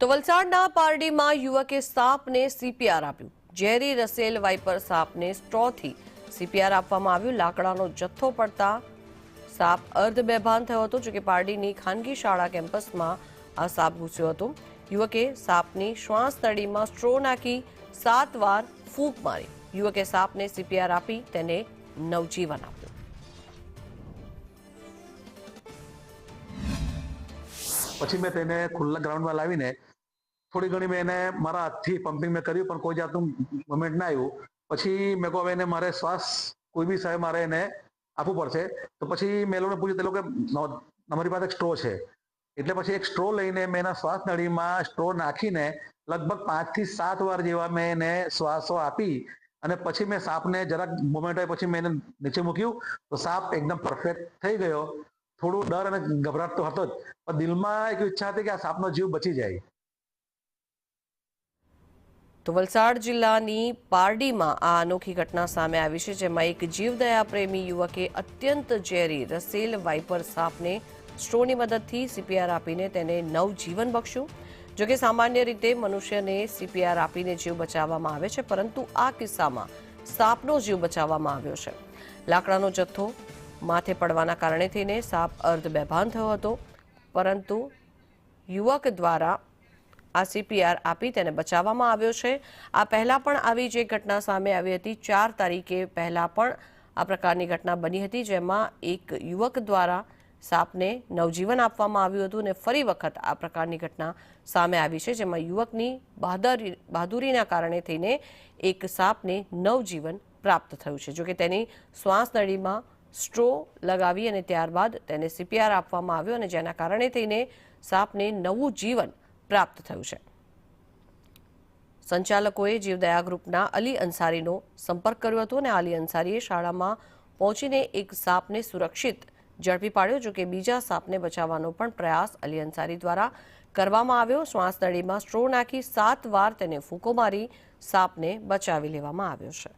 તો વલસાડના પારડીમાં યુવકે સાપને સીપીઆર આપ્યું। ઝેરી રસેલ વાઇપર સાપને સ્ટ્રોથી સીપીઆર આપવામાં આવ્યું। લાકડાનો જથ્થો પડતા સાપ અર્ધ બેભાન થયો હતો। જો કે પારડીની ખાનગી શાળા કેમ્પસમાં આ સાપ ઘૂસ્યો હતો। યુવકે સાપની શ્વાસ નળીમાં સ્ટ્રો નાખી 7 વાર ફૂંક મારી। યુવકે સાપને સીપીઆર આપી તેને નવજીવન આપ્યું। પછી મેં તેને ખુલ્લા ગ્રાઉન્ડમાં લાવીને થોડી ઘણી મેં એને મારા હાથથી પમ્પિંગ મેં કર્યું, પણ કોઈ જાતનું મોમેન્ટ ના આવ્યું। પછી મેં કહું હવે એને મારે શ્વાસ કોઈ બી સાહેબ મારે એને આપવું પડશે। તો પછી મેં લોકોને પૂછ્યું, તે લોકો અમારી પાસે એક સ્ટ્રો છે, એટલે પછી એક સ્ટ્રો લઈને મેં એના શ્વાસ નળીમાં સ્ટ્રો નાખીને લગભગ 5 થી 7 વાર જેવા મેં એને શ્વાસો આપી અને પછી મેં સાપને જરાક મોમેન્ટ આવ્યો પછી મેં એને નીચે મૂક્યું તો સાપ એકદમ પરફેક્ટ થઈ ગયો। થોડું ડર અને ગભરાટ તો હતો જ, પણ દિલમાં એક ઈચ્છા હતી કે આ સાપનો જીવ બચી જાય। તો વલસાડ જિલ્લાની પારડીમાં આ અનોખી ઘટના સામે આવી છે, જેમાં એક જીવદયા પ્રેમી યુવકે અત્યંત ઝેરી રસેલ વાઇપર સાપને સ્ટ્રોની મદદથી સીપીઆર આપીને તેને નવજીવન બક્ષ્યું। જોકે સામાન્ય રીતે મનુષ્યને સીપીઆર આપીને જીવ બચાવવામાં આવે છે, પરંતુ આ કિસ્સામાં સાપનો જીવ બચાવવામાં આવ્યો છે। લાકડાનો જથ્થો માથે પડવાના કારણે થઈને સાપ અર્ધ બેભાન થયો હતો, પરંતુ યુવક દ્વારા આ સીપીઆર આપી તેને બચાવવામાં આવ્યો છે। આ પહેલા પણ આવી જ એક ઘટના સામે આવી હતી। 4 તારીખે પહેલા પણ આ પ્રકારની ઘટના બની હતી, જેમાં એક યુવક દ્વારા સાપને નવજીવન આપવામાં આવ્યું હતું અને ફરી વખત આ પ્રકારની ઘટના સામે આવી છે, જેમાં યુવકની બહાદુરીના કારણે થઈને એક સાપને નવજીવન પ્રાપ્ત થયું છે। જોકે તેની શ્વાસ નળીમાં સ્ટ્રો લગાવી અને ત્યારબાદ તેને સીપીઆર આપવામાં આવ્યો અને જેના કારણે થઈને સાપને નવું જીવન પ્રાપ્ત થયું છે। સંચાલકોએ જીવદયા ગ્રુપના અલી અંસારીનો સંપર્ક કર્યો હતો અને અલી અંસારીએ શાળામાં પહોંચીને એક સાપને સુરક્ષિત ઝડપી પાડ્યો। જો કે બીજા સાપને બચાવવાનો પણ પ્રયાસ અલી અંસારી દ્વારા કરવામાં આવ્યો। શ્વાસ નળીમાં સ્ટ્રો નાખી 7 વાર તેને ફૂંકો મારી સાપને બચાવી લેવામાં આવ્યો છે।